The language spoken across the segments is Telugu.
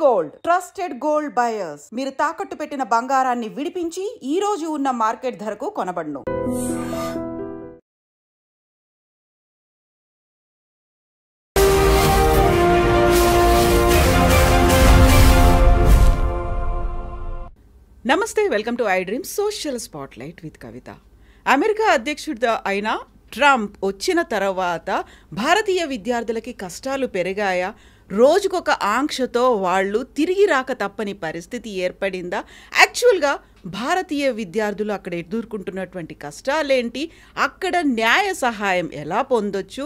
Gold trusted gold buyers. మీరు తాకట్టు పెట్టిన బంగారాన్ని విడిపించి ఈ రోజు ఉన్న మార్కెట్ ధరకు కొనబడును. నమస్తే, welcome to I dream social spotlight with Kavitha. America అధ్యక్షుడు అయిన ట్రంప్ వచ్చిన తర్వాత భారతీయ విద్యార్థులకి కష్టాలు పెరిగాయా? రోజుకొక ఆంక్షతో వాళ్ళు తిరిగి రాక తప్పని పరిస్థితి ఏర్పడిందా? యాక్చువల్గా భారతీయ విద్యార్థులు అక్కడ ఎదుర్కొంటున్నటువంటి కష్టాలేంటి? అక్కడ న్యాయ సహాయం ఎలా పొందొచ్చు?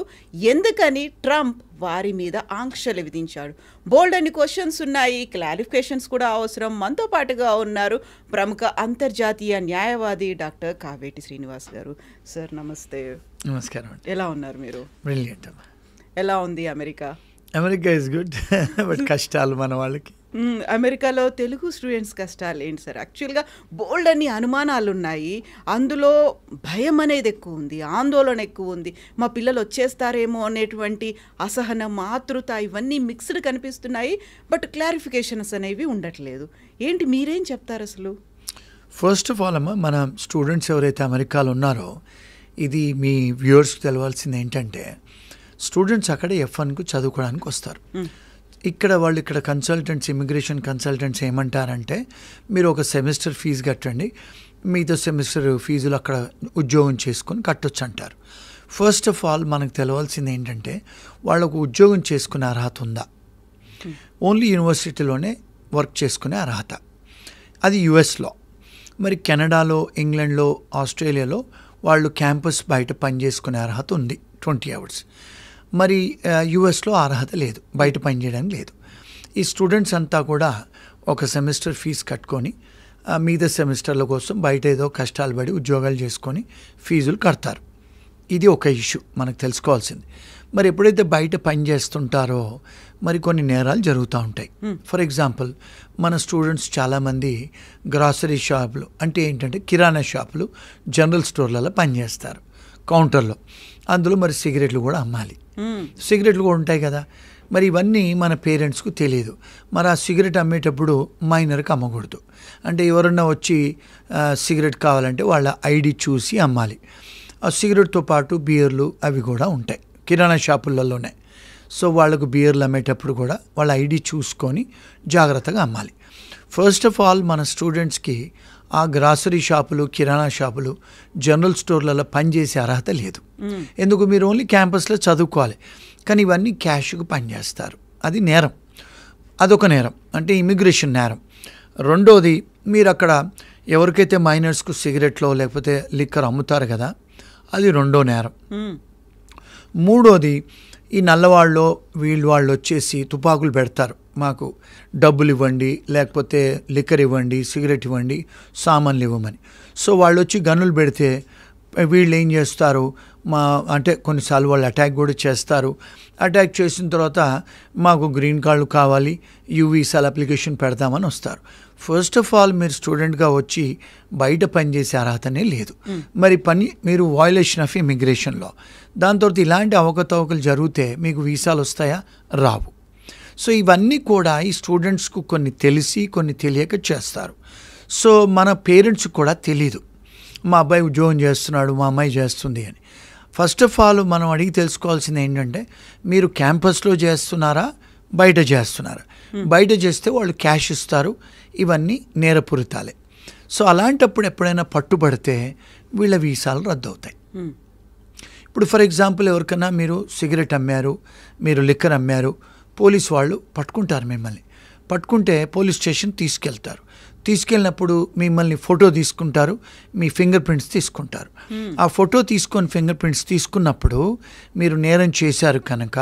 ఎందుకని ట్రంప్ వారి మీద ఆంక్షలు విధించాడు? బోల్డ్ అని క్వశ్చన్స్ ఉన్నాయి, క్లారిఫికేషన్స్ కూడా అవసరం. మనతో పాటుగా ఉన్నారు ప్రముఖ అంతర్జాతీయ న్యాయవాది డాక్టర్ కావేటి శ్రీనివాస్ గారు. సార్ నమస్తే. నమస్కారం. ఎలా ఉన్నారు మీరు? బ్రిలియంట్. ఎలా ఉంది America? America is good, but కష్టాలు మన వాళ్ళకి. అమెరికాలో తెలుగు స్టూడెంట్స్ కష్టాలు ఏంటి సార్? యాక్చువల్గా బోల్డ్ అన్ని అనుమానాలు ఉన్నాయి, అందులో భయం అనేది ఎక్కువ ఉంది, ఆందోళన ఎక్కువ ఉంది. మా పిల్లలు వచ్చేస్తారేమో అనేటువంటి అసహనం, ఆతృత ఇవన్నీ మిక్స్డ్ కనిపిస్తున్నాయి. బట్ క్లారిఫికేషన్స్ అనేవి ఉండట్లేదు. ఏంటి, మీరేం చెప్తారు అసలు? ఫస్ట్ ఆఫ్ ఆల్ అమ్మ, మన స్టూడెంట్స్ ఎవరైతే అమెరికాలో ఉన్నారో, ఇది మీ వ్యూవర్స్కి తెలవాల్సింది ఏంటంటే, స్టూడెంట్స్ అక్కడే F1కు చదువుకోవడానికి వస్తారు. ఇక్కడ కన్సల్టెంట్స్, ఇమిగ్రేషన్ కన్సల్టెంట్స్ ఏమంటారంటే, మీరు ఒక సెమిస్టర్ ఫీజు కట్టండి, మిగతా సెమిస్టర్ ఫీజులు అక్కడ ఉద్యోగం చేసుకొని కట్టొచ్చు అంటారు. ఫస్ట్ ఆఫ్ ఆల్ మనకు తెలవాల్సింది ఏంటంటే, వాళ్ళకు ఉద్యోగం చేసుకునే అర్హత ఉందా? ఓన్లీ యూనివర్సిటీలోనే వర్క్ చేసుకునే అర్హత, అది యుఎస్లో. మరి కెనడాలో, ఇంగ్లాండ్లో, ఆస్ట్రేలియాలో వాళ్ళు క్యాంపస్ బయట పనిచేసుకునే అర్హత ఉంది 20 hours. మరి యుఎస్లో అర్హత లేదు, బయట పనిచేయడానికి లేదు. ఈ స్టూడెంట్స్ అంతా కూడా ఒక సెమిస్టర్ ఫీజు కట్టుకొని మిగతా సెమిస్టర్ల కోసం బయట ఏదో కష్టాలు పడి ఉద్యోగాలు చేసుకొని ఫీజులు కడతారు. ఇది ఒక ఇష్యూ మనకు తెలుసుకోవాల్సింది. మరి ఎప్పుడైతే బయట పని చేస్తుంటారో మరి కొన్ని నేరాలు జరుగుతూ ఉంటాయి. ఫర్ ఎగ్జాంపుల్, మన స్టూడెంట్స్ చాలామంది గ్రాసరీ షాపులు, అంటే ఏంటంటే కిరాణా షాపులు, జనరల్ స్టోర్లలో పనిచేస్తారు కౌంటర్లో. అందులో మరి సిగరెట్లు కూడా అమ్మాలి, సిగరెట్లు కూడా ఉంటాయి కదా. మరి ఇవన్నీ మన పేరెంట్స్కు తెలియదు. మరి ఆ సిగరెట్ అమ్మేటప్పుడు మైనర్కి అమ్మకూడదు. అంటే ఎవరన్నా వచ్చి సిగరెట్ కావాలంటే వాళ్ళ ఐడి చూసి అమ్మాలి. ఆ సిగరెట్తో పాటు బియర్లు అవి కూడా ఉంటాయి కిరాణా షాపులలోనే. సో వాళ్ళకు బియర్లు అమ్మేటప్పుడు కూడా వాళ్ళ ఐడి చూసుకొని జాగ్రత్తగా అమ్మాలి. ఫస్ట్ ఆఫ్ ఆల్ మన స్టూడెంట్స్కి ఆ గ్రాసరీ షాపులు, కిరాణా షాపులు, జనరల్ స్టోర్లలో పనిచేసే అర్హత లేదు. ఎందుకు? మీరు ఓన్లీ క్యాంపస్లో చదువుకోవాలి. కానీ ఇవన్నీ క్యాష్కు పనిచేస్తారు, అది నేరం, అదొక నేరం, అంటే ఇమిగ్రేషన్ నేరం. రెండోది, మీరు అక్కడ ఎవరికైతే మైనర్స్కు సిగరెట్లో లేకపోతే లిక్కర్ అమ్ముతారు కదా, అది రెండో నేరం. మూడోది, ఈ నల్లవాళ్ళు వాళ్ళు వచ్చేసి తుపాకులు పెడతారు, మాకు డబ్బులు ఇవ్వండి, లేకపోతే లిక్కర్ ఇవ్వండి, సిగరెట్ ఇవ్వండి, సామాన్లు ఇవ్వమని. సో వాళ్ళు వచ్చి గన్నులు పెడితే వీళ్ళు ఏం చేస్తారు, అంటే కొన్నిసార్లు వాళ్ళు అటాక్ కూడా చేస్తారు. అటాక్ చేసిన తర్వాత మాకు గ్రీన్ కార్డు కావాలి, యూవీసాల అప్లికేషన్ పెడతామని వస్తారు. ఫస్ట్ ఆఫ్ ఆల్ మీరు స్టూడెంట్గా వచ్చి బయట పనిచేసే అర్హతనే లేదు. మరి మీరు వయలేషన్ ఆఫ్ ఇమిగ్రేషన్లో. దాని తర్వాత ఇలాంటి అవకతవకలు జరిగితే మీకు వీసాలు వస్తాయా? రావు. సో ఇవన్నీ కూడా ఈ స్టూడెంట్స్కు కొన్ని తెలిసి కొన్ని తెలియక చేస్తారు. సో మన పేరెంట్స్కి కూడా తెలీదు, మా అబ్బాయి ఉద్యోగం చేస్తున్నాడు, మా అమ్మాయి చేస్తుంది అని. ఫస్ట్ ఆఫ్ ఆల్ మనం అడిగి తెలుసుకోవాల్సింది ఏంటంటే, మీరు క్యాంపస్లో చేస్తున్నారా, బయట చేస్తున్నారా? బయట చేస్తే వాళ్ళు క్యాష్ ఇస్తారు, ఇవన్నీ నేరపూరితాలే. సో అలాంటప్పుడు ఎప్పుడైనా పట్టుబడితే వీళ్ళ వీసాలు రద్దు అవుతాయి. ఇప్పుడు ఫర్ ఎగ్జాంపుల్, ఎవరికైనా మీరు సిగరెట్ అమ్మారు, మీరు లిక్కర్ అమ్మారు, పోలీస్ వాళ్ళు పట్టుకుంటారు. మిమ్మల్ని పట్టుకుంటే పోలీస్ స్టేషన్ తీసుకెళ్తారు. తీసుకెళ్ళినప్పుడు మిమ్మల్ని ఫోటో తీసుకుంటారు, మీ ఫింగర్ ప్రింట్స్ తీసుకుంటారు. ఆ ఫోటో తీసుకొని ఫింగర్ ప్రింట్స్ తీసుకున్నప్పుడు మీరు నేరం చేశారు కనుక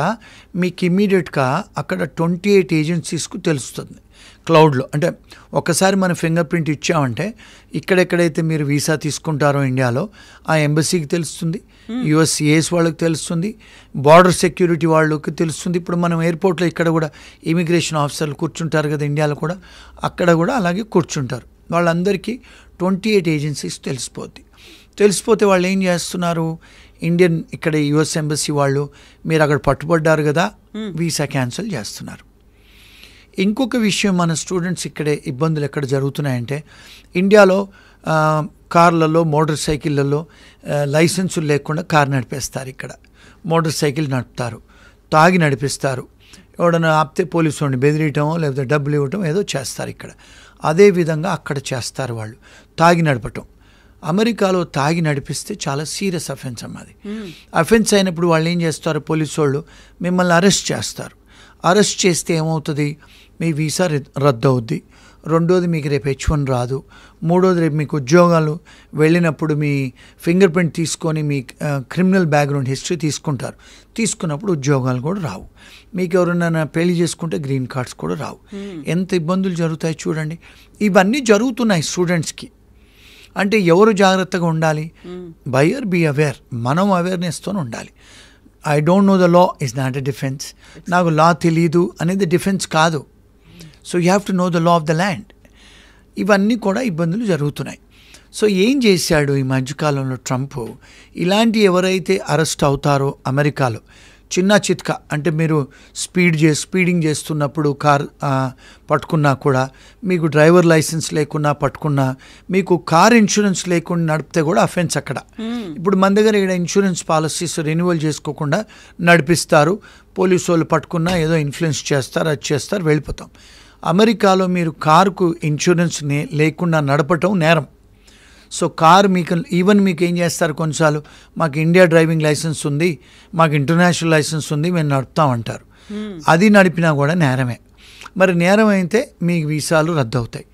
మీకు ఇమ్మీడియట్గా అక్కడ 28 ఏజెన్సీస్కు తెలుస్తుంది క్లౌడ్లో. అంటే ఒకసారి మన ఫింగర్ ప్రింట్ ఇచ్చామంటే ఇక్కడెక్కడైతే మీరు వీసా తీసుకుంటారో ఇండియాలో ఆ ఎంబసీకి తెలుస్తుంది, యుఎస్సిఏస్ వాళ్ళకి తెలుస్తుంది, బార్డర్ సెక్యూరిటీ వాళ్ళకి తెలుస్తుంది. ఇప్పుడు మనం ఎయిర్పోర్ట్లో ఇక్కడ కూడా ఇమిగ్రేషన్ ఆఫీసర్లు కూర్చుంటారు కదా ఇండియాలో కూడా, అక్కడ కూడా అలాగే కూర్చుంటారు. వాళ్ళందరికీ 28 ఏజెన్సీస్ తెలిసిపోతే వాళ్ళు ఏం చేస్తున్నారు, ఇండియన్ ఇక్కడ యుఎస్ ఎంబసీ వాళ్ళు మీరు అక్కడ పట్టుబడ్డారు కదా, వీసా క్యాన్సిల్ చేస్తున్నారు. ఇంకొక విషయం, మన స్టూడెంట్స్ ఇక్కడే ఇబ్బందులు ఎక్కడ జరుగుతున్నాయంటే, ఇండియాలో కార్లలో మోటార్ సైకిళ్ళల్లో లైసెన్సులు లేకుండా కార్ నడిపేస్తారు. ఇక్కడ మోటార్ సైకిల్ నడుపుతారు, తాగి నడిపిస్తారు. ఎవడన్నా ఆపితే పోలీసు వాడిని బెదిరియటమో లేకపోతే డబ్బులు ఇవ్వటం ఏదో చేస్తారు ఇక్కడ. అదేవిధంగా అక్కడ చేస్తారు వాళ్ళు, తాగి నడపటం. అమెరికాలో తాగి నడిపిస్తే చాలా సీరియస్ అఫెన్స్ అన్నది. అఫెన్స్ అయినప్పుడు వాళ్ళు ఏం చేస్తారు, పోలీసు వాళ్ళు మిమ్మల్ని అరెస్ట్ చేస్తారు. అరెస్ట్ చేస్తే ఏమవుతుంది, మీ వీసా రద్దు అవుద్ది. రెండోది, మీకు రేపు H1 రాదు. మూడోది, రేపు మీకు ఉద్యోగాలు వెళ్ళినప్పుడు మీ ఫింగర్ ప్రింట్ తీసుకొని మీ క్రిమినల్ బ్యాక్గ్రౌండ్ హిస్టరీ తీసుకుంటారు. తీసుకున్నప్పుడు ఉద్యోగాలు కూడా రావు. మీకు ఎవరైనా పెళ్లి చేసుకుంటే గ్రీన్ కార్డ్స్ కూడా రావు. ఎంత ఇబ్బందులు జరుగుతాయి చూడండి. ఇవన్నీ జరుగుతున్నాయి స్టూడెంట్స్కి. అంటే ఎవరు జాగ్రత్తగా ఉండాలి? Buyer be aware. మనం అవేర్నెస్తో ఉండాలి. I don't know the law is not a defence. నాకు లా తెలీదు అనేది డిఫెన్స్ కాదు. So you have to know the law of the land. ఇవన్నీ కూడా ఇబ్బందులు జరుగుతున్నాయి. సో ఏం చేశాడు ఈ మధ్యకాలంలో ట్రంప్, ఇలాంటి ఎవరైతే అరెస్ట్ అవుతారో అమెరికాలో, చిన్న చిత్క అంటే మీరు స్పీడింగ్ చేస్తున్నప్పుడు కార్ పట్టుకున్నా కూడా, మీకు డ్రైవర్ లైసెన్స్ లేకున్నా పట్టుకున్నా, మీకు కార్ ఇన్సూరెన్స్ లేకుండా నడిపితే కూడా అఫెన్స్ అక్కడ. ఇప్పుడు మన దగ్గర ఇక్కడ ఇన్సూరెన్స్ పాలసీస్ రెన్యువల్ చేసుకోకుండా నడిపిస్తారు. పోలీసు వాళ్ళు పట్టుకున్నా ఏదో ఇన్ఫ్లుయెన్స్ చేస్తారు, అది చేస్తారు, వెళ్ళిపోతాం. అమెరికాలో మీరు కారుకు ఇన్సూరెన్స్ లేకుండా నడపటం నేరం. సో కారు మీకు మీకు ఏం చేస్తారు, కొన్నిసార్లు మాకు ఇండియా డ్రైవింగ్ లైసెన్స్ ఉంది, మాకు ఇంటర్నేషనల్ లైసెన్స్ ఉంది, మేము నడుపుతామంటారు. అది నడిపినా కూడా నేరమే. మరి నేరం అయితే మీకు వీసాలు రద్దు అవుతాయి.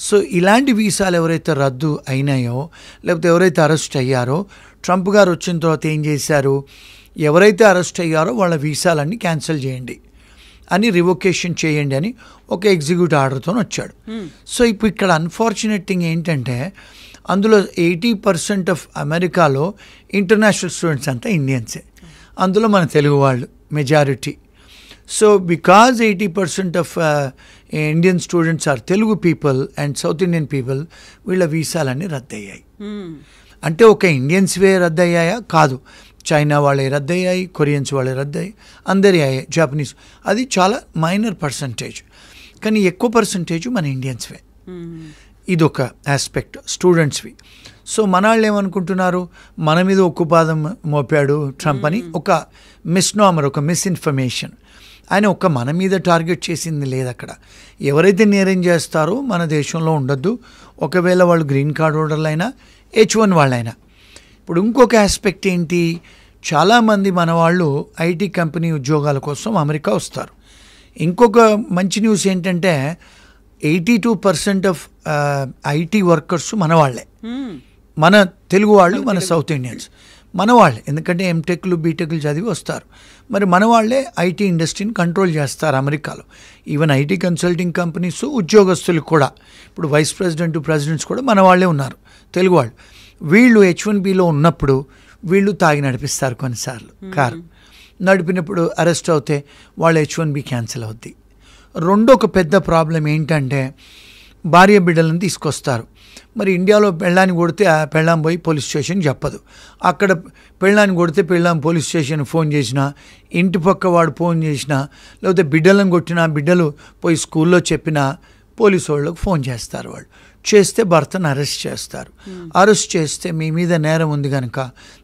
సో ఇలాంటి వీసాలు ఎవరైతే రద్దు అయినాయో, లేకపోతే ఎవరైతే అరెస్ట్ అయ్యారో, ట్రంప్ గారు వచ్చిన తర్వాత ఏం చేశారు, ఎవరైతే అరెస్ట్ అయ్యారో వాళ్ళ వీసాలన్నీ క్యాన్సిల్ చేయండి అని, రివొకేషన్ చేయండి అని ఒక ఎగ్జిక్యూటివ్ ఆర్డర్తో వచ్చాడు. సో ఇప్పుడు ఇక్కడ అన్ఫార్చునేట్ థింగ్ ఏంటంటే, అందులో 80% ఆఫ్ అమెరికాలో ఇంటర్నేషనల్ స్టూడెంట్స్ అంతా ఇండియన్సే. అందులో మన తెలుగు వాళ్ళు majority. So because 80% of Indian students are Telugu people and south Indian people, వీళ్ళ వీసాలన్నీ రద్దయ్యాయి. అంటే ఒక ఇండియన్స్వే రద్దయ్యాయా? కాదు, చైనా వాళ్ళే రద్దయ్యాయి, కొరియన్స్ వాళ్ళే రద్దయ్యాయి, అందరి అయ్యాయి, జపనీస్. అది చాలా మైనర్ పర్సంటేజ్, కానీ ఎక్కువ పర్సంటేజ్ మన ఇండియన్స్వే. ఇదొక ఆస్పెక్ట్ స్టూడెంట్స్వి. సో మన వాళ్ళు ఏమనుకుంటున్నారు, మన మీద ఉక్కుపాదం మోపాడు ట్రంప్ అని ఒక మిస్నామర్, ఒక మిస్ఇన్ఫర్మేషన్. ఆయన ఒక్క మన మీద టార్గెట్ చేసింది లేదు అక్కడ. ఎవరైతే నేరం చేస్తారో మన దేశంలో ఉండొద్దు, ఒకవేళ వాళ్ళు గ్రీన్ కార్డ్ హోల్డర్లు అయినా H1 వాళ్ళైనా. ఇప్పుడు ఇంకొక ఆస్పెక్ట్ ఏంటి, చాలామంది మన వాళ్ళు ఐటీ కంపెనీ ఉద్యోగాల కోసం అమెరికా వస్తారు. ఇంకొక మంచి న్యూస్ ఏంటంటే 82% ఆఫ్ ఐటీ వర్కర్స్ మన వాళ్ళే, మన తెలుగు వాళ్ళు, మన సౌత్ ఇండియన్స్ మన వాళ్ళే. ఎందుకంటే ఎంటెక్లు బీటెక్లు చదివి వస్తారు. మరి మన వాళ్ళే ఐటీ ఇండస్ట్రీని కంట్రోల్ చేస్తారు అమెరికాలో. ఈవెన్ ఐటీ కన్సల్టింగ్ కంపెనీస్ ఉద్యోగస్తులు కూడా, ఇప్పుడు వైస్ ప్రెసిడెంట్స్ కూడా మన వాళ్ళే ఉన్నారు, తెలుగు వాళ్ళు. వీళ్ళు H1Bలో ఉన్నప్పుడు వీళ్ళు తాగి నడిపిస్తారు కొన్నిసార్లు కారు. నడిపినప్పుడు అరెస్ట్ అవుతే వాళ్ళ H1B క్యాన్సిల్ అవుద్ది. రెండో ఒక పెద్ద ప్రాబ్లం ఏంటంటే, భార్య బిడ్డలను తీసుకొస్తారు. మరి ఇండియాలో పెళ్ళాన్ని కొడితే ఆ పెళ్ళాం పోయి పోలీస్ స్టేషన్ చెప్పదు. అక్కడ పెళ్ళాన్ని కొడితే పెళ్ళాం పోలీస్ స్టేషన్ ఫోన్ చేసినా, ఇంటి పక్క వాడు ఫోన్ చేసినా, లేకపోతే బిడ్డలను కొట్టినా, బిడ్డలు పోయి స్కూల్లో చెప్పినా పోలీసు వాళ్ళకు ఫోన్ చేస్తారు. వాళ్ళు చేస్తే భర్తను అరెస్ట్ చేస్తారు. అరెస్ట్ చేస్తే మీ మీద నేరం ఉంది కనుక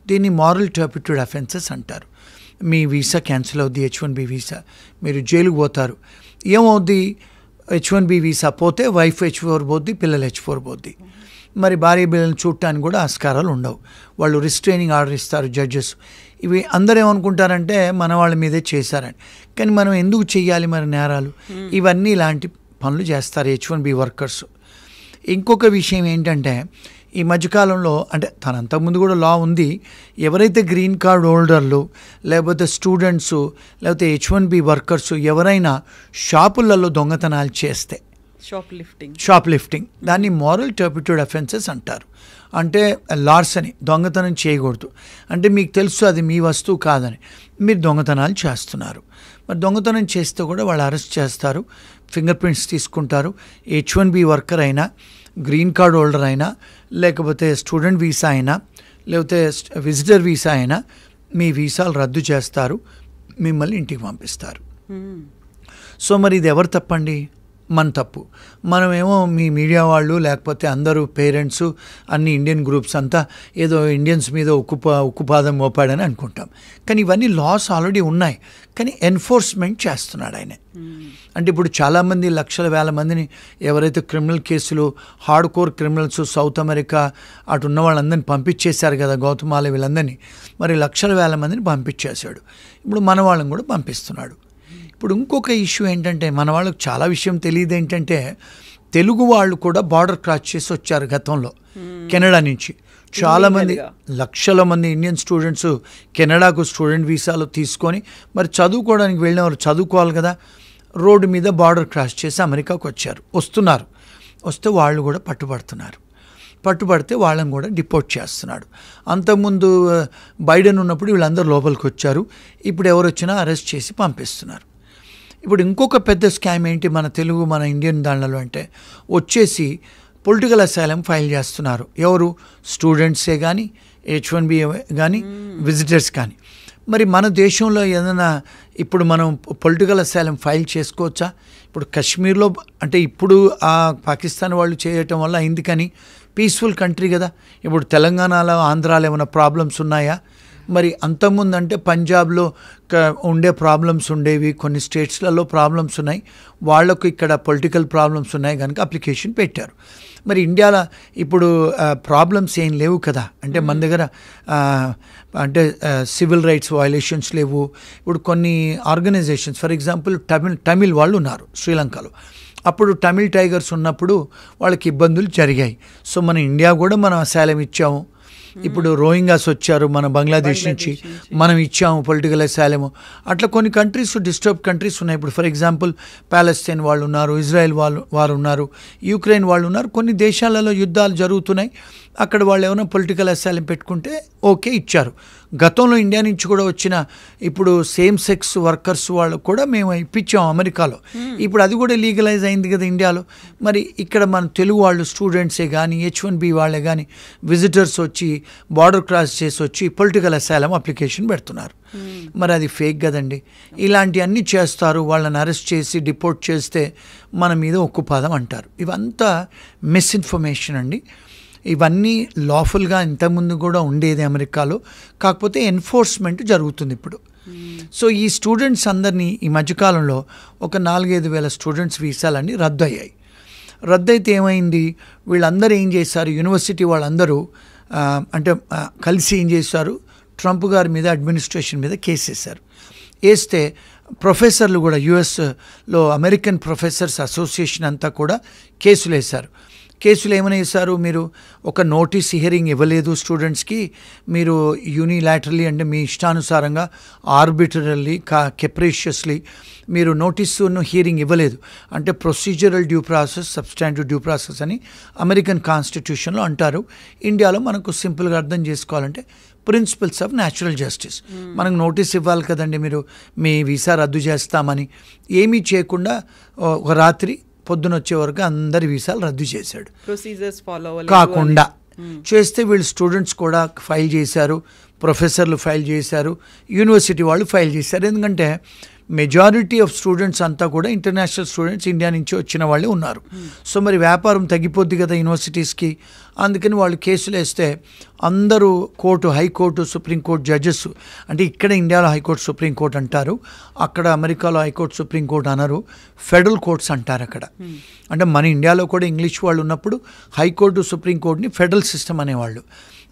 దీన్ని మారల్ టర్పిట్యూడ్ అఫెన్సెస్ అంటారు. మీ వీసా క్యాన్సిల్ అవుద్ది, H1B వీసా, మీరు జైలుకు పోతారు. ఏమవుద్ది, H1B వీసా పోతే వైఫ్ H4 పోద్ది, పిల్లలు H4 పోద్ది. మరి భార్య బిడ్డలను చూడటానికి కూడా ఆస్కారాలు ఉండవు. వాళ్ళు రిస్ట్రైనింగ్ ఆర్డర్ ఇస్తారు జడ్జెస్. ఇవి అందరూ ఏమనుకుంటారంటే మన వాళ్ళ మీదే చేశారని. కానీ మనం ఎందుకు చెయ్యాలి మరి నేరాలు? ఇవన్నీ ఇలాంటి పనులు చేస్తారు H1B వర్కర్స్. ఇంకొక విషయం ఏంటంటే, ఈ మధ్యకాలంలో, అంటే అంతకుముందు కూడా లా ఉంది, ఎవరైతే గ్రీన్ కార్డ్ హోల్డర్లు లేకపోతే స్టూడెంట్స్ లేకపోతే H1B వర్కర్స్ ఎవరైనా షాపులలో దొంగతనాలు చేస్తే, షాప్ లిఫ్టింగ్, దాన్ని మారల్ టర్పిట్యూడ్ అఫెన్సెస్ అంటారు. అంటే లార్సని, దొంగతనం చేయకూడదు. అంటే మీకు తెలుసు అది మీ వస్తువు కాదని, మీరు దొంగతనాలు చేస్తున్నారు. మరి దొంగతనం చేస్తే కూడా వాళ్ళు అరెస్ట్ చేస్తారు, ఫింగర్ ప్రింట్స్ తీసుకుంటారు. H1B వర్కర్ అయినా, గ్రీన్ కార్డ్ హోల్డర్ అయినా, లేకపోతే స్టూడెంట్ వీసా అయినా, లేకపోతే విజిటర్ వీసా అయినా, మీ వీసాలు రద్దు చేస్తారు, మిమ్మల్ని ఇంటికి పంపిస్తారు. సో మరి ఇది ఎవరు తప్పండి? మన తప్పు. మనమేమో మీ మీడియా వాళ్ళు లేకపోతే అందరూ పేరెంట్స్ అన్ని ఇండియన్ గ్రూప్స్ అంతా ఏదో ఇండియన్స్ మీద ఉక్కుపాదం మోపాడని అనుకుంటాం. కానీ ఇవన్నీ లాస్ ఆల్రెడీ ఉన్నాయి, కానీ ఎన్ఫోర్స్మెంట్ చేస్తున్నాడు ఆయన. అంటే ఇప్పుడు చాలామంది లక్షల వేల మందిని ఎవరైతే క్రిమినల్ కేసులు hard core criminals south America అటు ఉన్న వాళ్ళందరినీ పంపించేశారు కదా, గౌతమాల వీళ్ళందరినీ. మరి లక్షల వేల మందిని పంపించేశాడు. ఇప్పుడు మన వాళ్ళని కూడా పంపిస్తున్నాడు. ఇప్పుడు ఇంకొక ఇష్యూ ఏంటంటే, మన వాళ్ళకి చాలా విషయం తెలియదు. ఏంటంటే తెలుగు వాళ్ళు కూడా బార్డర్ క్రాస్ చేసి వచ్చారు గతంలో కెనడా నుంచి. చాలామంది లక్షల మంది ఇండియన్ స్టూడెంట్స్ కెనడాకు స్టూడెంట్ వీసాలు తీసుకొని మరి చదువుకోవడానికి వెళ్ళినవారు చదువుకోవాలి కదా, రోడ్డు మీద బార్డర్ క్రాస్ చేసి అమెరికాకు వస్తున్నారు. వస్తే వాళ్ళు కూడా పట్టుబడితే వాళ్ళని కూడా డిపోర్ట్ చేస్తున్నాడు. అంతకుముందు బైడెన్ ఉన్నప్పుడు వీళ్ళందరూ లోపలికి వచ్చారు, ఇప్పుడు ఎవరు వచ్చినా అరెస్ట్ చేసి పంపిస్తున్నారు. ఇప్పుడు ఇంకొక పెద్ద స్కామ్ ఏంటి మన ఇండియన్ దాంట్లో అంటే, వచ్చేసి పొలిటికల్ అసైలం ఫైల్ చేస్తున్నారు. ఎవరు? స్టూడెంట్సే కానీ, H1B కానీ, విజిటర్స్ కానీ. మరి మన దేశంలో ఏదైనా ఇప్పుడు మనం పొలిటికల్ అసైలం ఫైల్ చేసుకోవచ్చా? ఇప్పుడు కశ్మీర్లో అంటే ఇప్పుడు ఆ పాకిస్తాన్ వాళ్ళు చేయటం వల్ల అయింది, కానీ పీస్ఫుల్ కంట్రీ కదా. ఇప్పుడు తెలంగాణలో ఆంధ్రాలో ఏమైనా ప్రాబ్లమ్స్ ఉన్నాయా? మరి అంతకుముందు అంటే పంజాబ్లో ఉండే ప్రాబ్లమ్స్ ఉండేవి, కొన్ని స్టేట్స్లలో ప్రాబ్లమ్స్ ఉన్నాయి, వాళ్లకు ఇక్కడ పొలిటికల్ ప్రాబ్లమ్స్ ఉన్నాయి కనుక అప్లికేషన్ పెట్టారు. మరి ఇండియాలో ఇప్పుడు ప్రాబ్లమ్స్ ఏం లేవు కదా. అంటే మన దగ్గర అంటే సివిల్ రైట్స్ వయలేషన్స్ లేవు. ఇప్పుడు కొన్ని ఆర్గనైజేషన్స్ ఫర్ ఎగ్జాంపుల్ తమిళ్ వాళ్ళు ఉన్నారు శ్రీలంకలో. అప్పుడు తమిళ్ టైగర్స్ ఉన్నప్పుడు వాళ్ళకి ఇబ్బందులు జరిగాయి. సో మన ఇండియా కూడా మనం అసైలం ఇచ్చాము. ఇప్పుడు రోహింగాస్ వచ్చారు మన బంగ్లాదేశ్ నుంచి, మనం ఇచ్చాము పొలిటికల్ అసైలము. అట్లా కొన్ని కంట్రీస్ డిస్టర్బ్ కంట్రీస్ ఉన్నాయి. ఇప్పుడు ఫర్ ఎగ్జాంపుల్ పాలస్తీన్ వాళ్ళు ఉన్నారు, ఇజ్రాయెల్ వారు ఉన్నారు, యుక్రెయిన్ వాళ్ళు ఉన్నారు. కొన్ని దేశాలలో యుద్ధాలు జరుగుతున్నాయి, అక్కడ వాళ్ళు ఏమైనా పొలిటికల్ అసైలం పెట్టుకుంటే ఓకే ఇచ్చారు. గతంలో ఇండియా నుంచి కూడా వచ్చిన ఇప్పుడు సేమ్ సెక్స్ వర్కర్స్ వాళ్ళకు కూడా మేము ఇప్పించాం అమెరికాలో. ఇప్పుడు అది కూడా లీగలైజ్ అయింది కదా ఇండియాలో. మరి ఇక్కడ మన తెలుగు వాళ్ళు స్టూడెంట్సే కానీ, H1B వాళ్ళే కానీ విజిటర్స్ వచ్చి బార్డర్ క్రాస్ చేసి వచ్చి పొలిటికల్ అసైలం అప్లికేషన్ పెడుతున్నారు. మరి అది ఫేక్ కదండి. ఇలాంటివన్నీ చేస్తారు, వాళ్ళని అరెస్ట్ చేసి డిపోర్ట్ చేస్తే మన మీద ఉక్కుపాదం అంటారు. ఇవంతా మిస్ఇన్ఫర్మేషన్ అండి. ఇవన్నీ లాఫుల్గా ఇంతకుముందు కూడా ఉండేది అమెరికాలో, కాకపోతే ఎన్ఫోర్స్మెంట్ జరుగుతుంది ఇప్పుడు. సో ఈ స్టూడెంట్స్ అందరినీ ఈ మధ్యకాలంలో ఒక 4-5 వేల స్టూడెంట్స్ వీసాలన్నీ రద్దయ్యాయి. రద్దయితే ఏమైంది, వీళ్ళందరూ ఏం చేశారు, యూనివర్సిటీ వాళ్ళందరూ అంటే కలిసి ఏం చేశారు, ట్రంప్ గారి మీద అడ్మినిస్ట్రేషన్ మీద కేసు వేశారు. వేస్తే ప్రొఫెసర్లు కూడా యుఎస్లో అమెరికన్ ప్రొఫెసర్స్ అసోసియేషన్ అంతా కూడా కేసులు వేశారు. కేసులు ఏమైనా వేశారు, మీరు ఒక నోటీస్ హియరింగ్ ఇవ్వలేదు స్టూడెంట్స్కి, మీరు యూనిలాటరలీ అంటే మీ ఇష్టానుసారంగా ఆర్బిటరల్లీ కెప్రేషియస్లీ మీరు నోటీసును హియరింగ్ ఇవ్వలేదు. అంటే procedural due process, substantive due process అని అమెరికన్ కాన్స్టిట్యూషన్లో అంటారు. ఇండియాలో మనకు సింపుల్గా అర్థం చేసుకోవాలంటే ప్రిన్సిపల్స్ ఆఫ్ న్యాచురల్ జస్టిస్. మనకు నోటీస్ ఇవ్వాలి కదండి, మీరు మీ వీసా రద్దు చేస్తామని. ఏమీ చేయకుండా ఒక రాత్రి పొద్దున వచ్చే వరకు అందరి వీసాలు రద్దు చేశాడు. ప్రొసీజర్స్ ఫాలో కాకుండా చేస్తే వీళ్ళు స్టూడెంట్స్ కూడా ఫైల్ చేశారు, ప్రొఫెసర్లు ఫైల్ చేశారు, యూనివర్సిటీ వాళ్ళు ఫైల్ చేశారు. ఎందుకంటే మెజారిటీ ఆఫ్ స్టూడెంట్స్ అంతా కూడా ఇంటర్నేషనల్ స్టూడెంట్స్ ఇండియా నుంచి వచ్చిన వాళ్ళే ఉన్నారు. సో మరి వ్యాపారం తగ్గిపోద్ది కదా యూనివర్సిటీస్కి. అందుకని వాళ్ళు కేసులు వేస్తే అందరూ హైకోర్టు సుప్రీంకోర్టు జడ్జెస్, అంటే ఇక్కడ ఇండియాలో హైకోర్టు సుప్రీంకోర్టు అంటారు, అక్కడ అమెరికాలో హైకోర్టు సుప్రీంకోర్టు అనరు, ఫెడరల్ కోర్ట్స్ అంటారు అక్కడ. అంటే మన ఇండియాలో కూడా ఇంగ్లీష్ వాళ్ళు ఉన్నప్పుడు హైకోర్టు సుప్రీంకోర్టుని ఫెడరల్ సిస్టమ్ అనేవాళ్ళు.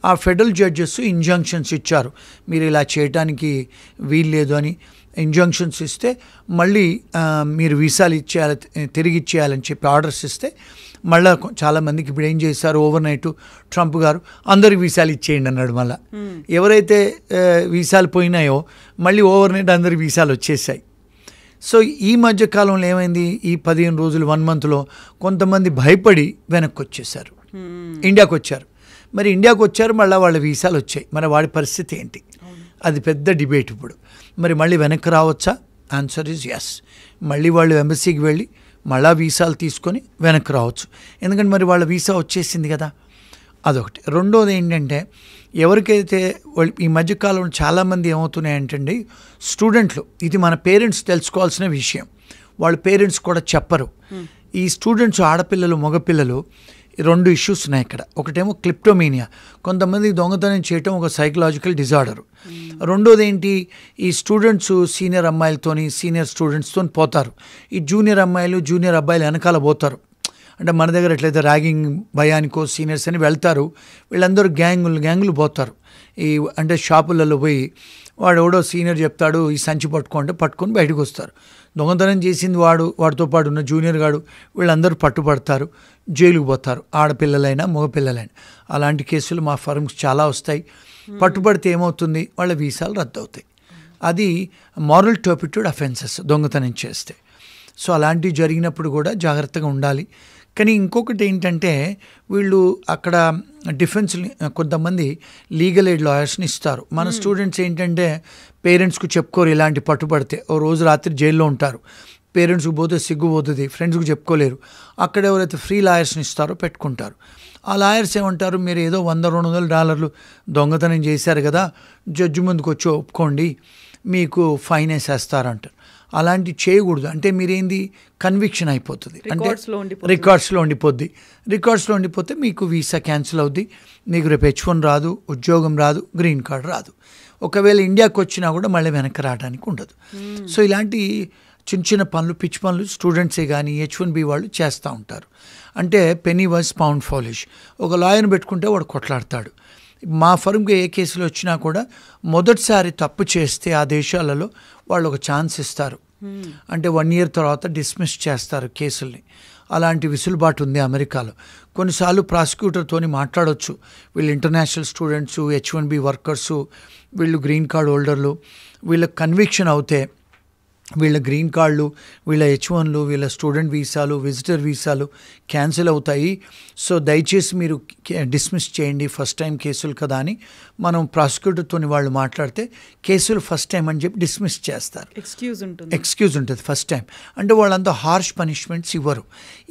ఆ ఫెడరల్ జడ్జెస్ ఇంజంక్షన్స్ ఇచ్చారు, మీరు ఇలా చేయడానికి వీల్లేదు అని ఇంజంక్షన్స్ ఇస్తే మళ్ళీ మీరు వీసాలు తిరిగి ఇచ్చేయాలని చెప్పి ఆర్డర్స్ ఇస్తే మళ్ళీ చాలామందికి ఇప్పుడు ఏం చేశారు, ఓవర్ నైట్ ట్రంప్ గారు అందరికి వీసాలు ఇచ్చేయండి అన్నాడు. మళ్ళీ ఎవరైతే వీసాలు పోయినాయో మళ్ళీ ఓవర్ నైట్ అందరికి వీసాలు వచ్చేసాయి. సో ఈ మధ్యకాలంలో ఏమైంది, ఈ 15 రోజులు 1 monthలో కొంతమంది భయపడి వెనక్కి వచ్చేసారు, ఇండియాకు వచ్చారు. మరి ఇండియాకు వచ్చారు, మళ్ళీ వాళ్ళ వీసాలు వచ్చాయి. మరి వాడి పరిస్థితి ఏంటి, అది పెద్ద డిబేట్ ఇప్పుడు. మరి మళ్ళీ వెనక్కి రావచ్చా? Answer is yes. మళ్ళీ వాళ్ళు ఎంబసీకి వెళ్ళి మళ్ళీ వీసాలు తీసుకొని వెనక్కి రావచ్చు, ఎందుకంటే మరి వాళ్ళ వీసా వచ్చేసింది కదా. అదొకటి. రెండోది ఏంటంటే, ఎవరికైతే ఈ మధ్యకాలంలో చాలామంది ఏమవుతున్నాయంటే స్టూడెంట్లు, ఇది మన పేరెంట్స్ తెలుసుకోవాల్సిన విషయం. వాళ్ళ పేరెంట్స్ కూడా చెప్పరు. ఈ స్టూడెంట్స్ ఆడపిల్లలు మగపిల్లలు 2 ఇష్యూస్ ఉన్నాయి ఇక్కడ. ఒకటేమో క్లిప్టోమీనియా, కొంతమంది దొంగతనం చేయటం ఒక సైకలాజికల్ డిజార్డర్. రెండోది ఏంటి, ఈ స్టూడెంట్స్ సీనియర్ అమ్మాయిలతోని సీనియర్ స్టూడెంట్స్తో పోతారు, ఈ జూనియర్ అమ్మాయిలు జూనియర్ అబ్బాయిలు వెనకాల పోతారు. అంటే మన దగ్గర ఎట్లయితే ర్యాగింగ్ భయానికో సీనియర్స్ అని వెళ్తారు, వీళ్ళందరూ గ్యాంగులు పోతారు. ఈ అంటే షాపులలో పోయి వాడు ఎవడో సీనియర్ చెప్తాడు ఈ సంచి పట్టుకొని బయటకు వస్తారు. దొంగతనం చేసింది వాడితో పాటు ఉన్న జూనియర్ గాడు, వీళ్ళందరూ పట్టుబడతారు, జైలుకు పోతారు, ఆడపిల్లలైనా మగపిల్లలైనా. అలాంటి కేసులు మా ఫర్మ్స్ చాలా వస్తాయి. పట్టుబడితే ఏమవుతుంది, వాళ్ళ వీసాలు రద్దు అవుతాయి. అది మారల్ టర్పిట్యూడ్ అఫెన్సెస్ దొంగతనం చేస్తే. సో అలాంటివి జరిగినప్పుడు కూడా జాగ్రత్తగా ఉండాలి. కానీ ఇంకొకటి ఏంటంటే వీళ్ళు అక్కడ డిఫెన్స్ కొంతమంది లీగల్ ఎయిడ్ లాయర్స్ని ఇస్తారు. మన స్టూడెంట్స్ ఏంటంటే పేరెంట్స్కు చెప్పుకోరు, ఇలాంటి పట్టుబడితే ఓ రోజు రాత్రి జైల్లో ఉంటారు, పేరెంట్స్కి పోతే సిగ్గు పోతుంది, ఫ్రెండ్స్కి చెప్పుకోలేరు. అక్కడ ఎవరైతే ఫ్రీ లాయర్స్ని ఇస్తారో పెట్టుకుంటారు. ఆ లాయర్స్ ఏమంటారు, మీరు ఏదో $100-200 దొంగతనం చేశారు కదా, జడ్జి ముందుకు వచ్చి ఒప్పుకోండి, మీకు ఫైన్ వేసేస్తారంటారు. అలాంటివి చేయకూడదు. అంటే మీరేంది కన్విక్షన్ అయిపోతుంది, అంటే రికార్డ్స్లో ఉండిపోతే మీకు వీసా క్యాన్సిల్ అవుద్ది, మీకు రేపు H1 రాదు, ఉద్యోగం రాదు, గ్రీన్ కార్డ్ రాదు. ఒకవేళ ఇండియాకి వచ్చినా కూడా మళ్ళీ వెనక్కి రావడానికి ఉండదు. సో ఇలాంటి చిన్న పనులు, పిచ్చి పనులు స్టూడెంట్సే కానీ H1B వాళ్ళు చేస్తూ ఉంటారు. అంటే పెనీ వాజ్ పౌండ్ ఫౌలిష్. ఒక లాయర్ని పెట్టుకుంటే వాడు కొట్లాడతాడు. మా ఫర్మ్కి ఏ కేసులు వచ్చినా కూడా మొదటిసారి తప్పు చేస్తే ఆ దేశాలలో వాళ్ళు ఒక ఛాన్స్ ఇస్తారు. అంటే 1 year తర్వాత డిస్మిస్ చేస్తారు కేసుల్ని. అలాంటి విసులుబాటు ఉంది అమెరికాలో. కొన్నిసార్లు ప్రాసిక్యూటర్తోని మాట్లాడవచ్చు, వీళ్ళు ఇంటర్నేషనల్ స్టూడెంట్స్, H1B వర్కర్సు, వీళ్ళు గ్రీన్ కార్డ్ హోల్డర్లు, వీళ్ళ కన్విక్షన్ అవుతే వీళ్ళ గ్రీన్ కార్డులు, వీళ్ళ H1లు, వీళ్ళ స్టూడెంట్ వీసాలు, విజిటర్ వీసాలు క్యాన్సిల్ అవుతాయి. సో దయచేసి మీరు డిస్మిస్ చేయండి, ఫస్ట్ టైం కేసులు కదా అని మనం ప్రాసిక్యూటర్తో వాళ్ళు మాట్లాడితే కేసులు ఫస్ట్ టైం అని చెప్పి డిస్మిస్ చేస్తారు. ఎక్స్క్యూజ్ ఉంటుంది ఫస్ట్ టైం. అంటే వాళ్ళంతా హార్ష్ పనిష్మెంట్స్ ఇవ్వరు.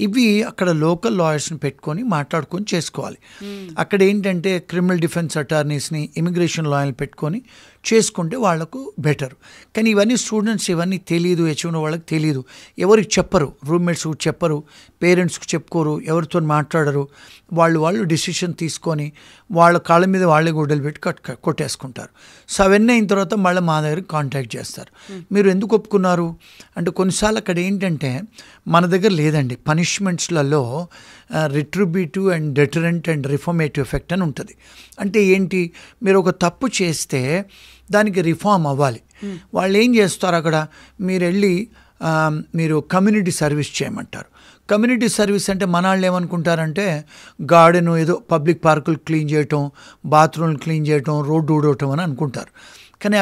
ఇవి అక్కడ లోకల్ లాయర్స్ని పెట్టుకొని మాట్లాడుకొని చేసుకోవాలి. అక్కడ ఏంటంటే క్రిమినల్ డిఫెన్స్ అటార్నీస్ని, ఇమిగ్రేషన్ లాయర్ని పెట్టుకొని చేసుకుంటే వాళ్లకు బెటర్. కానీ ఇవన్నీ స్టూడెంట్స్ ఇవన్నీ తెలియదు, H1 వాళ్ళకి తెలియదు, ఎవరికి చెప్పరు, రూమ్మేట్స్కి చెప్పరు, పేరెంట్స్కి చెప్పుకోరు, ఎవరితో మాట్లాడరు. వాళ్ళు డిసిషన్ తీసుకొని వాళ్ళ కాళ్ళ మీద వాళ్ళే గుడ్డలు పెట్టి కొట్టేసుకుంటారు. సో అవన్నీ అయిన తర్వాత మళ్ళీ మా దగ్గరికి కాంటాక్ట్ చేస్తారు, మీరు ఎందుకు ఒప్పుకున్నారు అంటే. కొన్నిసార్లు అక్కడ ఏంటంటే మన దగ్గర లేదండి, పనిష్మెంట్స్లలో retributive and deterrent and reformative effect అని ఉంటుంది. అంటే ఏంటి, మీరు ఒక తప్పు చేస్తే దానికి రిఫార్మ్ అవ్వాలి. వాళ్ళు ఏం చేస్తారు, అక్కడ మీరు కమ్యూనిటీ సర్వీస్ చేయమంటారు. కమ్యూనిటీ సర్వీస్ అంటే మన వాళ్ళు ఏమనుకుంటారంటే గార్డెన్, ఏదో పబ్లిక్ పార్కులు క్లీన్ చేయటం, బాత్రూమ్లు క్లీన్ చేయటం, రోడ్డు ఊడవటం అని అనుకుంటారు. కానీ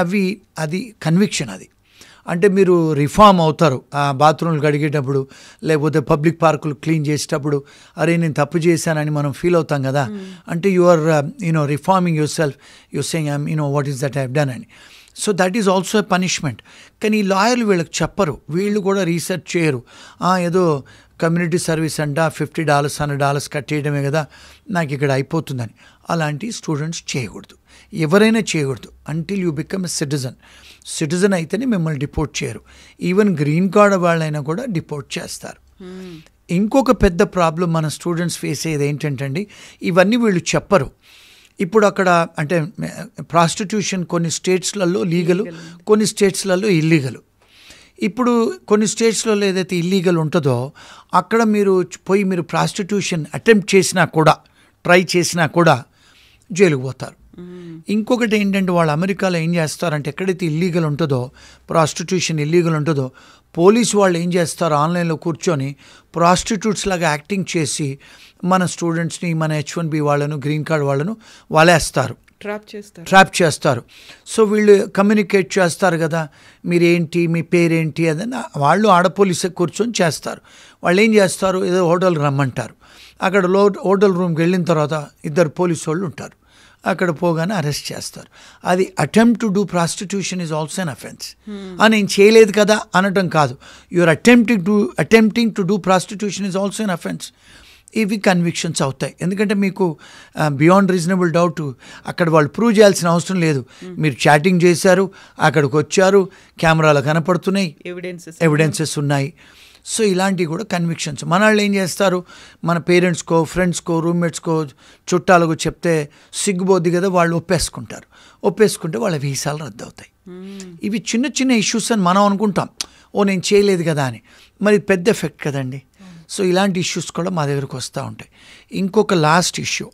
అది కన్విక్షన్. అది అంటే మీరు రిఫార్మ్ అవుతారు ఆ బాత్రూమ్లు కడిగేటప్పుడు, లేకపోతే పబ్లిక్ పార్కులు క్లీన్ చేసేటప్పుడు, అరే నేను తప్పు చేశానని మనం ఫీల్ అవుతాం కదా. అంటే you are reforming yourself, you're saying what is that I have done అని. So that is also a punishment. కానీ ఈ లాయర్లు వీళ్ళకి చెప్పరు, వీళ్ళు కూడా రీసెర్చ్ చేయరు. ఏదో కమ్యూనిటీ సర్వీస్ అంట $50 $100 కట్టేయడమే కదా, నాకు ఇక్కడ అయిపోతుందని. అలాంటి స్టూడెంట్స్ చేయకూడదు, ఎవరైనా చేయకూడదు. Until you become a citizen అయితేనే మిమ్మల్ని డిపోర్ట్ చేయరు. ఈవెన్ గ్రీన్ కార్డ్ వాళ్ళైనా కూడా డిపోర్ట్ చేస్తారు. ఇంకొక పెద్ద ప్రాబ్లం మన స్టూడెంట్స్ ఫేస్ అయ్యేది ఏంటంటే అండి, ఇవన్నీ వీళ్ళు చెప్పరు. ఇప్పుడు అక్కడ అంటే ప్రాస్టిట్యూషన్ కొన్ని స్టేట్స్లలో లీగలు, కొన్ని స్టేట్స్లలో ఇల్లీగలు. ఇప్పుడు కొన్ని స్టేట్స్లలో ఏదైతే ఇల్లీగల్ ఉంటుందో అక్కడ మీరు ప్రాస్టిట్యూషన్ అటెంప్ట్ చేసినా కూడా, ట్రై చేసినా కూడా జైలుకు పోతారు. ఇంకొకటి ఏంటంటే వాళ్ళు అమెరికాలో ఏం చేస్తారంటే ఎక్కడైతే ఇల్లీగల్ ఉంటుందో, ప్రాస్టిట్యూషన్ ఇల్లీగల్ ఉంటుందో, పోలీసు వాళ్ళు ఏం చేస్తారు, ఆన్లైన్లో కూర్చొని ప్రాస్టిట్యూట్స్ లాగా యాక్టింగ్ చేసి మన స్టూడెంట్స్ని, మన H1B వాళ్ళను, గ్రీన్ కార్డ్ వాళ్ళను వాళ్ళేస్తారు, ట్రాప్ చేస్తారు. సో వీళ్ళు కమ్యూనికేట్ చేస్తారు కదా, మీరేంటి, మీ పేరేంటి అదని వాళ్ళు ఆడపోలీసే కూర్చొని చేస్తారు. వాళ్ళు ఏం చేస్తారు, ఏదో హోటల్కి రమ్మంటారు. అక్కడ హోటల్ రూమ్కి వెళ్ళిన తర్వాత 2 పోలీసు వాళ్ళు ఉంటారు, అక్కడ పోగానే అరెస్ట్ చేస్తారు. అది attempt to do prostitution is also an offence. నేను చేయలేదు కదా అనటం కాదు, you are attempting to do prostitution is also an offence. ఇవి కన్విక్షన్స్ అవుతాయి. ఎందుకంటే మీకు బియాండ్ రీజనబుల్ డౌట్ అక్కడ వాళ్ళు ప్రూవ్ చేయాల్సిన అవసరం లేదు. మీరు చాటింగ్ చేశారు, అక్కడికి వచ్చారు, కెమెరాలు కనపడుతున్నాయి, ఎవిడెన్సెస్ ఉన్నాయి. సో ఇలాంటివి కూడా కన్విక్షన్స్. మన వాళ్ళు ఏం చేస్తారు, మన పేరెంట్స్కో, ఫ్రెండ్స్కో, రూమ్మేట్స్కో, చుట్టాలకు చెప్తే సిగ్గుబోద్ది కదా, వాళ్ళు ఒప్పేసుకుంటే వాళ్ళ వీసాలు రద్దు అవుతాయి. ఇవి చిన్న చిన్న ఇష్యూస్ అని మనం అనుకుంటాం, నేను చేయలేదు కదా అని. మరి పెద్ద ఎఫెక్ట్ కదండి. సో ఇలాంటి ఇష్యూస్ కూడా మా దగ్గరకు వస్తూ ఉంటాయి. ఇంకొక లాస్ట్ ఇష్యూ,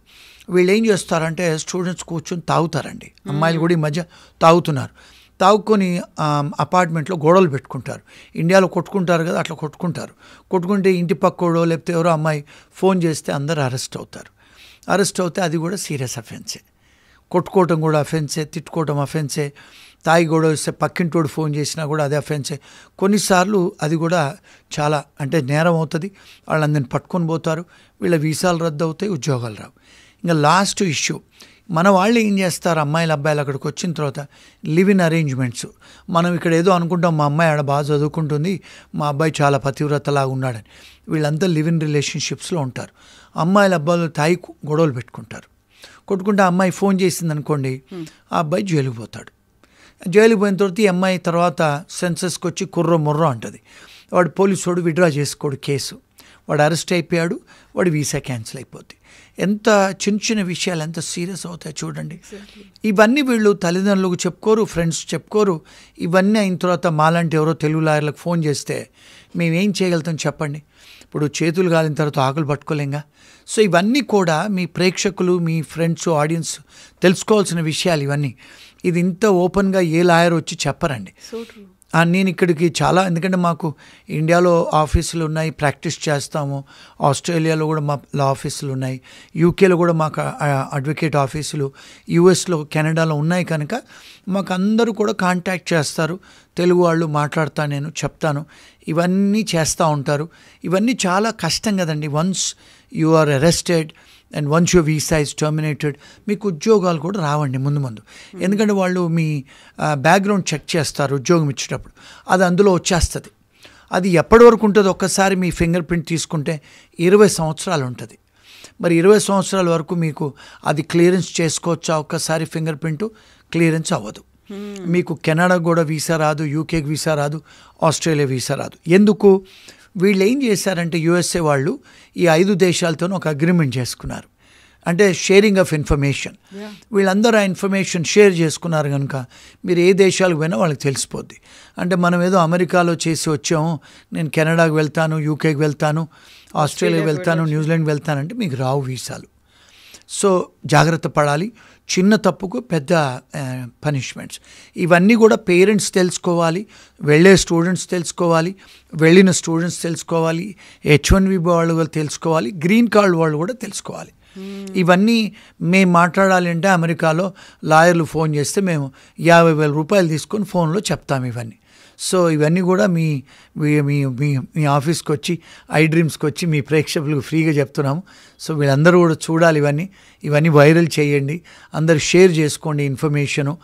వీళ్ళు ఏం చేస్తారంటే స్టూడెంట్స్ కూర్చొని తాగుతారండి. అమ్మాయిలు కూడా ఈ మధ్య తాగుతున్నారు. తాగుకొని అపార్ట్మెంట్లో గొడవలు పెట్టుకుంటారు. ఇండియాలో కొట్టుకుంటారు కదా, అట్లా కొట్టుకుంటే ఇంటి పక్కోడో లేకపోతే ఎవరో అమ్మాయి ఫోన్ చేస్తే అందరూ అరెస్ట్ అవుతే అది కూడా సీరియస్ అఫెన్సే. కొట్టుకోవటం కూడా అఫెన్సే, తిట్టుకోవటం అఫెన్సే, తాగి గొడవ వస్తే పక్కింటోడు ఫోన్ చేసినా కూడా అదే అఫెన్సే. కొన్నిసార్లు అది కూడా చాలా అంటే నేరం అవుతుంది. వాళ్ళందరిని పట్టుకొని పోతారు, వీళ్ళ వీసాలు రద్దు అవుతాయి, ఉద్యోగాలు రావు. ఇంకా లాస్ట్ ఇష్యూ, మన వాళ్ళు ఏం చేస్తారు, అమ్మాయిలు అబ్బాయిలు అక్కడికి వచ్చిన తర్వాత లివ్ ఇన్ అరేంజ్మెంట్స్. మనం ఇక్కడ ఏదో అనుకుంటాం, మా అమ్మాయి ఆడ బాగా చదువుకుంటుంది, మా అబ్బాయి చాలా పతివ్రతలాగా ఉన్నాడని. వీళ్ళంతా లివ్ ఇన్ రిలేషన్షిప్స్లో ఉంటారు. అమ్మాయిలు అబ్బాయిలు తాగి గొడవలు కొట్టుకుంటే ఆ అమ్మాయి ఫోన్ చేసింది అనుకోండి, ఆ అబ్బాయి జైలుకి పోతాడు. జైలుకి పోయిన తర్వాత ఈ అమ్మాయి తర్వాత సెన్సస్కి వచ్చి ముర్రో అంటుంది. వాడు పోలీసు విడ్రా చేసుకోడు కేసు, వాడు అరెస్ట్ అయిపోయాడు, వాడి వీసా క్యాన్సిల్ అయిపోద్ది. ఎంత చిన్న విషయాలు ఎంత సీరియస్ అవుతాయి చూడండి. ఇవన్నీ వీళ్ళు తల్లిదండ్రులకు చెప్పుకోరు, ఫ్రెండ్స్ చెప్పుకోరు. ఇవన్నీ అయిన తర్వాత మాలాంటి ఎవరో తెలుగు లాయర్లకు ఫోన్ చేస్తే మేమేం చేయగలుగుతాం చెప్పండి. ఇప్పుడు చేతులు కాలిన తర్వాత ఆకులు పట్టుకోలేంగా. సో ఇవన్నీ కూడా మీ ప్రేక్షకులు, మీ ఫ్రెండ్స్, ఆడియన్స్ తెలుసుకోవాల్సిన విషయాలు ఇవన్నీ. ఇది ఇంత ఓపెన్గా ఏ లాయర్ వచ్చి చెప్పరండి. నేను ఇక్కడికి చాలా, ఎందుకంటే మాకు ఇండియాలో ఆఫీసులు ఉన్నాయి, ప్రాక్టీస్ చేస్తాము. ఆస్ట్రేలియాలో కూడా మా లా ఆఫీసులు ఉన్నాయి, యూకేలో కూడా మాకు అడ్వకేట్ ఆఫీసులు, యూఎస్లో, కెనడాలో ఉన్నాయి. కనుక మాకు అందరూ కూడా కాంటాక్ట్ చేస్తారు. తెలుగు వాళ్ళు మాట్లాడతాను, నేను చెప్తాను, ఇవన్నీ చేస్తూ ఉంటారు. ఇవన్నీ చాలా కష్టం కదండి. Once you are arrested and once your visa is terminated, మీకు ఉద్యోగాలు కూడా రావండి ముందు. ఎందుకంటే వాళ్ళు మీ బ్యాక్గ్రౌండ్ చెక్ చేస్తారు ఉద్యోగం ఇచ్చేటప్పుడు, అది అందులో వచ్చేస్తుంది. అది ఎప్పటి వరకు ఉంటుందో ఒక్కసారి మీ ఫింగర్ ప్రింట్ తీసుకుంటే 20 సంవత్సరాలు ఉంటుంది. మరి 20 సంవత్సరాల వరకు మీకు అది క్లియరెన్స్ చేసుకోవచ్చా? ఒక్కసారి ఫింగర్ ప్రింట్ క్లియరెన్స్ అవ్వదు. మీకు కెనడా కూడా వీసా రాదు, యూకేకి వీసా రాదు, ఆస్ట్రేలియా వీసా రాదు. ఎందుకు? వీళ్ళు ఏం చేశారంటే యూఎస్ఏ వాళ్ళు ఈ 5 దేశాలతో ఒక అగ్రిమెంట్ చేసుకున్నారు. అంటే షేరింగ్ ఆఫ్ ఇన్ఫర్మేషన్. వీళ్ళందరూ ఆ ఇన్ఫర్మేషన్ షేర్ చేసుకున్నారు కనుక మీరు ఏ దేశాలకు పోయినా వాళ్ళకి తెలిసిపోద్ది. అంటే మనం ఏదో అమెరికాలో చేసి వచ్చాము, నేను కెనడాకి వెళ్తాను, యూకేకి వెళ్తాను, ఆస్ట్రేలియాకి వెళ్తాను, న్యూజిలాండ్ వెళ్తానంటే మీకు రావు వీసాలు. సో జాగ్రత్త పడాలి. చిన్న తప్పుకు పెద్ద పనిష్మెంట్స్. ఇవన్నీ కూడా పేరెంట్స్ తెలుసుకోవాలి, వెళ్ళే స్టూడెంట్స్ తెలుసుకోవాలి, వెళ్ళిన స్టూడెంట్స్ తెలుసుకోవాలి, H1B వాళ్ళు తెలుసుకోవాలి, గ్రీన్ కార్డ్ వాళ్ళు కూడా తెలుసుకోవాలి. ఇవన్నీ మేము మాట్లాడాలి అంటే అమెరికాలో లాయర్లు ఫోన్ చేస్తే మేము 50,000 రూపాయలు తీసుకొని ఫోన్లో చెప్తాము ఇవన్నీ. సో ఇవన్నీ కూడా మీ మీ మీ ఆఫీస్కి వచ్చి, iDreamsకి వచ్చి మీ ప్రేక్షకులకు ఫ్రీగా చెప్తున్నాము. సో వీళ్ళందరూ కూడా చూడాలి, ఇవన్నీ వైరల్ చేయండి, అందరు షేర్ చేసుకోండి ఇన్ఫర్మేషను.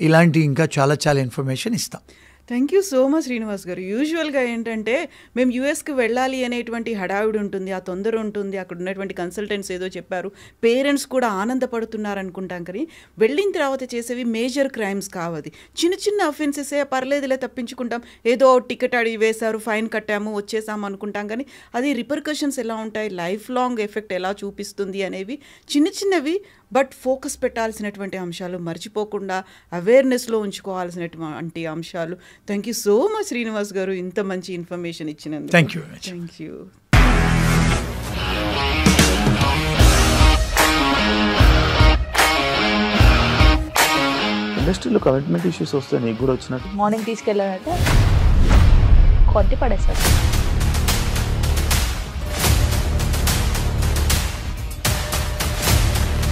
ఇలాంటి ఇంకా చాలా ఇన్ఫర్మేషన్ ఇస్తాం. Thank you so much Srinivas గారు. యూజువల్గా ఏంటంటే మేము యూఎస్కి వెళ్ళాలి అనేటువంటి హడావిడి ఉంటుంది, ఆ తొందర ఉంటుంది, అక్కడ ఉన్నటువంటి కన్సల్టెంట్స్ ఏదో చెప్పారు, పేరెంట్స్ కూడా ఆనందపడుతున్నారు అనుకుంటాం. కానీ వెళ్ళిన తర్వాత చేసేవి మేజర్ క్రైమ్స్ కావది, చిన్న అఫెన్సెసే, పర్లేదులే తప్పించుకుంటాం, ఏదో టికెట్ అడిగి వేశారు, ఫైన్ కట్టాము, వచ్చేసాము అనుకుంటాం. కానీ అది రిపర్కషన్స్ ఎలా ఉంటాయి, లైఫ్ లాంగ్ ఎఫెక్ట్ ఎలా చూపిస్తుంది అనేవి చిన్నవి బట్ ఫోకస్ పెట్టాల్సినటువంటి అంశాలు, మర్చిపోకుండా అవేర్నెస్లో ఉంచుకోవాల్సినటువంటి అంశాలు. Thank you so much Srinivas గారు, ఇంత మంచి ఇన్ఫర్మేషన్ ఇచ్చినందుకు. Thank you. ఇండస్ట్రీలో కమిట్మెంట్ ఇష్యూస్ వస్తే నీకు కూడా వచ్చినట్టు? మార్నింగ్ తీసుకెళ్ళాలంటే కొట్టి పడేస్తారు.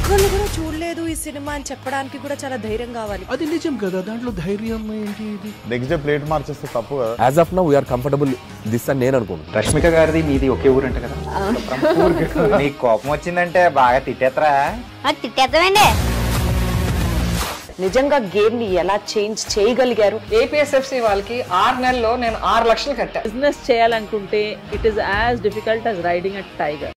ఒక్కళ్ళు కూడా చూడలేదు ఈ సినిమా అని చెప్పడానికి కూడా చాలా ధైర్యం కావాలి. అది నిజం కదా, దాంట్లో ధైర్యం ఏంటి? ఇది నెక్స్ట్ డే ప్లేట్ మార్చేస్తే తప్పు కదా. As of now we are comfortable this అని నేను అనుకుంటున్నాను. రష్మిక గారిది మీది ఒకే ఊరంట కదా? నీకు కోపం వచ్చిందంటే బాగా తిట్టేత్తరా? తిట్టేద్దామండి. నిజంగా గేమ్ ని ఎలా చేంజ్ చేయగలిగారు? ఏపీఎస్ఎఫ్సి వాళ్ళకి 6 నెలల్లో నేను 6 లక్షలు కట్టా. బిజినెస్ చేయాలనుకుంటే it is as difficult as riding a tiger.